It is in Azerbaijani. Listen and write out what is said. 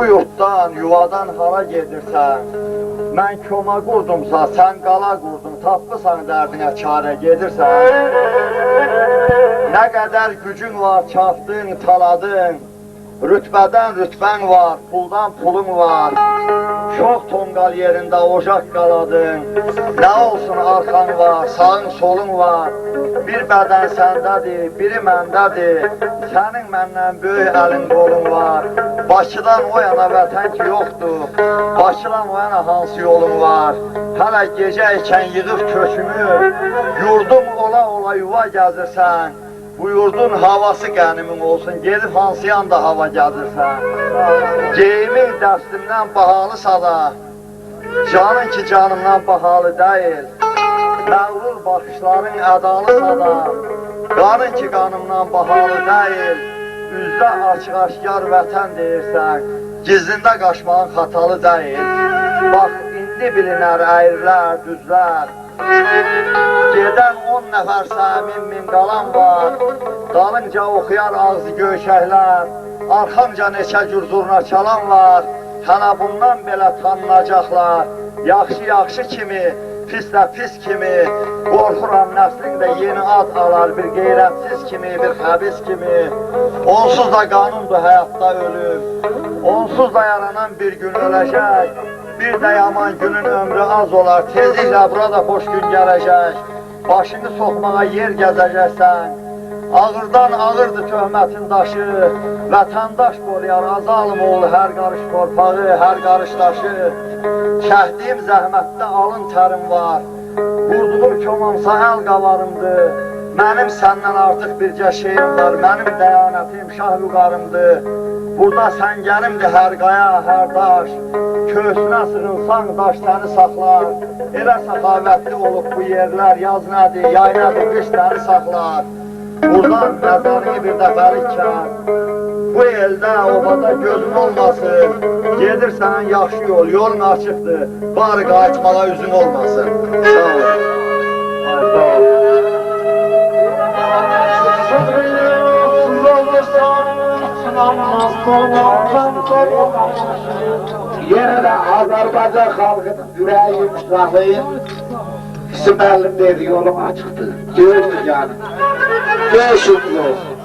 Bu yurtdan, yuvadan hara gedirsən, mən koma qurdumsa, sən qala qurdun, tapmısan dərdinə çarə gedirsən. Nə qədər gücün var, çapdın, taladın, rütbədən rütbən var, puldan pulun var. Çox tonqal yerində ocaq qaladın, nə olsun arxan var, sağın solun var. Bir bədən səndədir, biri məndədir, sənin məndən böyük əlin qolun var. Bakıdan o yana vətən ki yoxdur, Bakıdan o yana hansı yolun var. Hələ gecə ikən yığıb kökünü, yurdum ola ola yuva gəzirsən. Bu yurdun havası qənimin olsun, gedib hansı yanda hava gəzirsən. Geyimin dəstimdən bahalısa da, canın ki canımdan bahalı deyil. Məğrur baxışların ədalısa da, qanın ki qanımdan bahalı deyil. Üzdə açıq-aşkar vətən deyirsən, gizlində qaçmağın xatalı deyil. Bax, indi bilinər əyrilər, düzlər. Gedən 10 nəfər səmin min qalan var, dalınca oxuyar ağzı göyşəklər, arxanca neçə cür zurna çalan var. Hələ bundan belə tanınacaqlar, yaxşı kimi, pislə pis kimi. Qorxuram nəslində yeni ad alar, bir qeyrətsiz kimi, bir xəbis kimi. Onsuz da qanundur həyatda ölüm, onsuz da yaranan bir gün öləcək. Bir də yaman günün ömrü az olar, tezliklə burada xoş gün gələcək. Başını soxmağa yer gəzəcəksən, ağırdan ağırdır töhmətin daşı. Vətəndaş qoruyar azalım oğlu hər qarış torpağı, hər qarış daşı. Çəkdiyim zəhmətdə alın tərim var, vurduğum komansa əl qavarımdır. Mənim səndən artıq bircə şeyim var, mənim dəyanətim şah vüqarımdır. Burada səngərimdir hər qaya, hər daş. Köhsünə sığınsan daş səni saxlar. Elə səxavətli olub bu yerlər, yaz nədir, yay nədir, qış səni saxlar. Buradan məzarını bir dəfəlik kər. Bu eldə, obada gözün olmasın. Gedirsən yaxşı yol, yolun açıqdır. Bari qayıtmağa üzün olmasın. Sağ ol. Yine de Azerbaycan halkının yüreği yumuşaklayın. İsim elimdeydi, yolum açıktı. Göğsü canım. Göğsü olsun.